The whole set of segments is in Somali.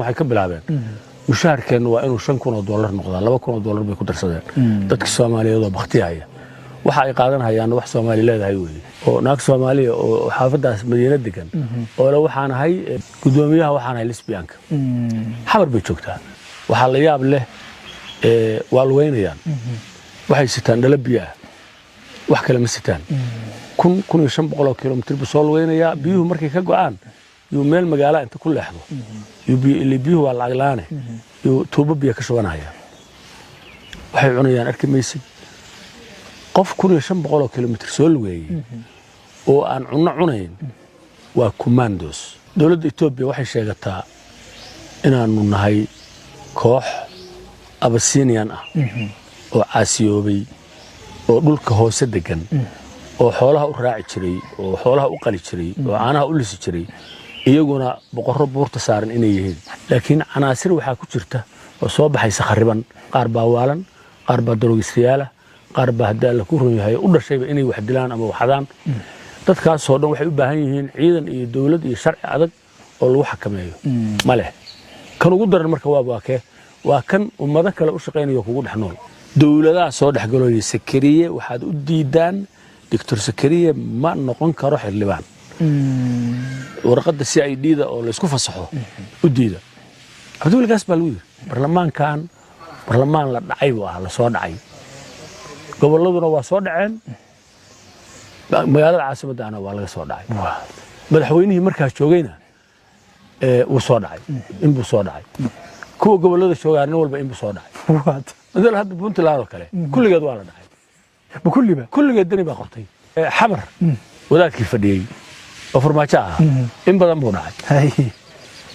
waxay ka bilaabeen mushaharkeenu waa inuu $5,000 noqdaa $2,000 bay ku darsadeen dadka Soomaaliyeed oo baqtiyaya waxa ay qaadanayaan wax Soomaali leedahay weey oo naag Soomaaliya oo xaafadaas Madiina degan oo la waxaan ahay gudoomiyaha waxaan ahay lesbianka xabar bay joogtaa waxa la yaab leh waa luweynayaan waxay sitaan dhalabiya wax kale ma sitaan 1,500 kilomitir soo luweynaya biyuhu markay ka go'aan yu meel magaalo inta ku leexdo yu biyuhu waa lacag laane yu tuubo biyo ka shubanaya waxay cunayaan arkimaysid qof 1,500 kilomitir soo luweeyay oo aan cunayn waa commandos dawladda Itoobiya waxay sheegataa inaanu nahay koox Abyssinian ah oo caasiyoobay oo dhulka hoose degan oo xoolaha u raaci jiray oo xoolaha u qali jiray oo caanaha u lisi jiray iyaguna boqorro buurta saaran inay yihiin laakiin canaasir waxa ku jirta oo soo baxaysa khariban qaar baa waalan qaar baa daroogistayaal qaar baa hadaa la ku run yahay u dhashayba inay wax dilaan ama waxadaan dadkaas oo dhan waxay u baahan yihiin ciidan iyo dawlad iyo sharci adag oo lagu xakameeyo ma leh kan ugu daran marka waa kan ummado kale u shaqeynayo kugu dhaxnool dawladaha soo dhaxgalooyay Sakariye waxaad u diidaan Dr. Sakariye ma noqon karo xildhibaan warqadda CID-da oo la isku fasaxo u diida Abdul Gaas Balwi barlamaan la dhacay waa la soo dhacay goboladuna waa soo dhaceen magaalada caasimadana waa laga soo dhacay madaxweynihii markaas joogayna uu soo dhacay inbuu soo dhacay kuwa gobolada joogaana walba inbuu soo dhacay madal hadda Puntland oo kale kulligeed waa la dhacay kulligeed dani baa qortay xamar wadaadkii fadhiyay oo farmaajo ah in badan buu dhacay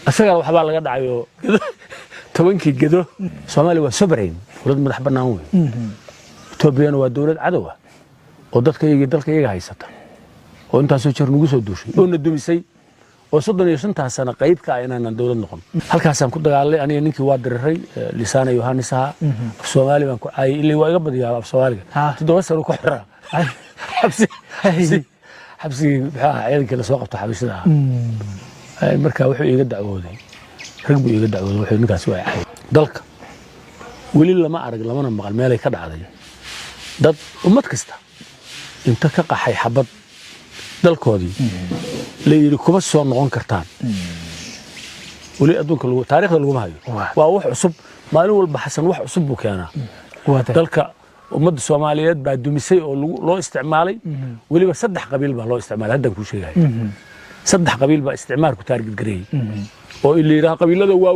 asaga waxba laga dhacay oo 10 gedo Soomaali waa sovereign dawlad madax bannaan weey Etoobiyana waa dawlad cadow ah oo dalka iyaga haysata oo intaas oo jeer nagu soo duushay oo na dumisay oo 35 sano qayb ka ah inaan dawlad noqon halkaasaan ku dagaalay aniga ninkii waa diriray lisaana Yohanisaha Soomaali baan ku caayay ilaa waa iga badiyaa af Soomaaliga 7 sano ku xiraa xabsi ciidanka la soo qabto xabashada marka wuxuu iga dacwooday rag buu iga dacwooday wuxuu ninkaas waa caayay dalka wali lama arag lamana maqal meelay ka dhacday dad ummad kasta inta ka qaxay xabad dalkoodii leeyiri kuma soo noqon kartaan wali adduunka taariikhda lagu hayo waa wax cusub maalin walba xasan wax cusub buu keenaa dalka ummadda Soomaaliyeed baa dumisay oo loo isticmaalay waliba 3 qabiil baa loo isticmaalay hadda ku sheegay 3 qabiil baa isticmaalku taarget gareeyay oo ilaa qabiilada waa